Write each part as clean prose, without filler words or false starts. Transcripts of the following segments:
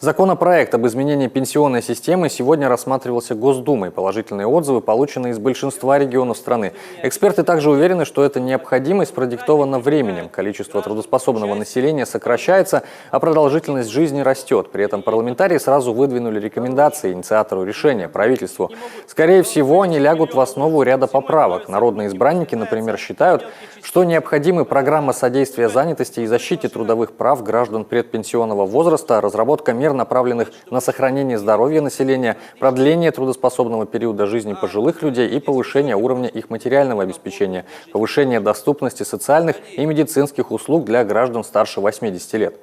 Законопроект об изменении пенсионной системы сегодня рассматривался Госдумой. Положительные отзывы получены из большинства регионов страны. Эксперты также уверены, что эта необходимость продиктована временем. Количество трудоспособного населения сокращается, а продолжительность жизни растет. При этом парламентарии сразу выдвинули рекомендации инициатору решения, правительству. Скорее всего, они лягут в основу ряда поправок. Народные избранники, например, считают, что необходимы программа содействия занятости и защите трудовых прав граждан предпенсионного возраста, разработка мер, направленных на сохранение здоровья населения, продление трудоспособного периода жизни пожилых людей и повышение уровня их материального обеспечения, повышение доступности социальных и медицинских услуг для граждан старше 80 лет.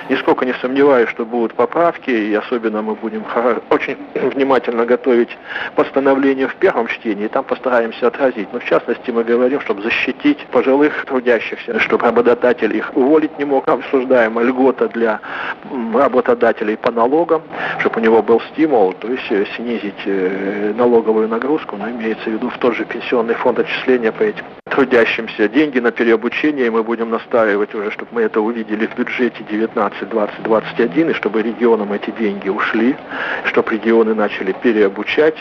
Нисколько не сомневаюсь, что будут поправки, и особенно мы будем очень внимательно готовить постановление в первом чтении, и там постараемся отразить. Но в частности мы говорим, чтобы защитить пожилых трудящихся, чтобы работодатель их уволить не мог. Обсуждаем льгота для работодателей по налогам, чтобы у него был стимул, то есть снизить налоговую нагрузку, но имеется в виду в тот же пенсионный фонд отчисления по этим трудящимся. Деньги на переобучение, и мы будем настаивать уже, чтобы мы это увидели в бюджете 19-20-21, и чтобы регионам эти деньги ушли, чтобы регионы начали переобучать.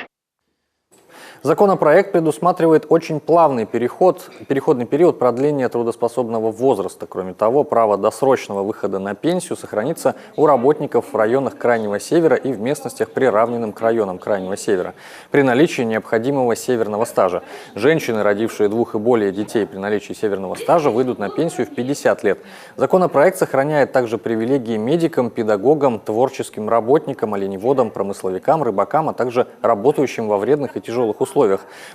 Законопроект предусматривает очень плавный переходный период продления трудоспособного возраста. Кроме того, право досрочного выхода на пенсию сохранится у работников в районах Крайнего Севера и в местностях, приравненным к районам Крайнего Севера, при наличии необходимого северного стажа. Женщины, родившие 2 и более детей при наличии северного стажа, выйдут на пенсию в 50 лет. Законопроект сохраняет также привилегии медикам, педагогам, творческим работникам, оленеводам, промысловикам, рыбакам, а также работающим во вредных и тяжелых условиях.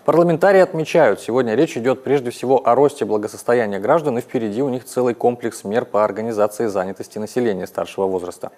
Парламентарии отмечают, сегодня речь идет прежде всего о росте благосостояния граждан, и впереди у них целый комплекс мер по организации занятости населения старшего возраста.